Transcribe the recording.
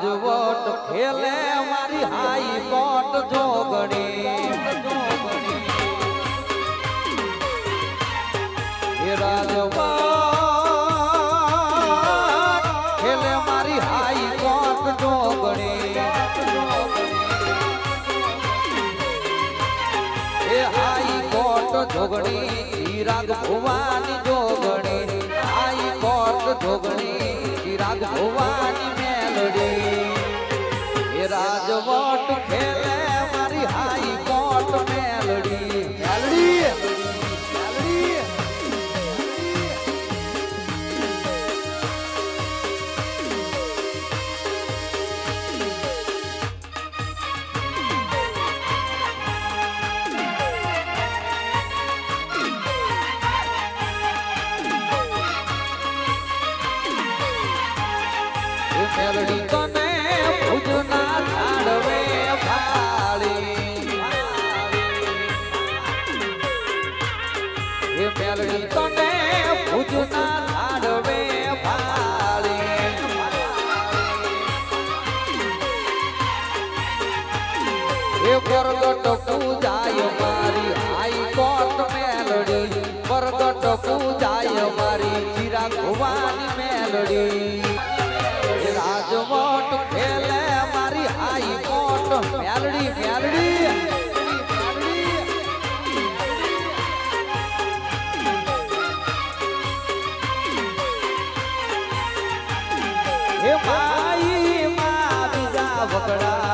રાજવટ ખેલે મારી હાઈ કોટ જોગણી એ રાજવટ ખેલે મારી હાઈ કોટ જોગણી એ હાઈ કોટ જોગણી ચિરાગ ભુવાની જોગણી હાઈ કોટ જોગણી ચિરાગ ભુવાની મેલડી એ રાજવટ ખેલે મારી હાઈ કોટ મેલડી મેલડી મેલડી તને ભુજના ઝાડવે ભાળી એ મેલડી તને ભુજના ઝાડવે ભાળી એ પરગટ પૂજાય મારી હાઈ કોટ મેલડી પરગટ પૂજાય મારી ચિરાગ ભુવાની મેલડી રાજવટ ખેલે મારી હાઈ કોટ મેલડી મેલડી હે માઈ માં બીજા વગડા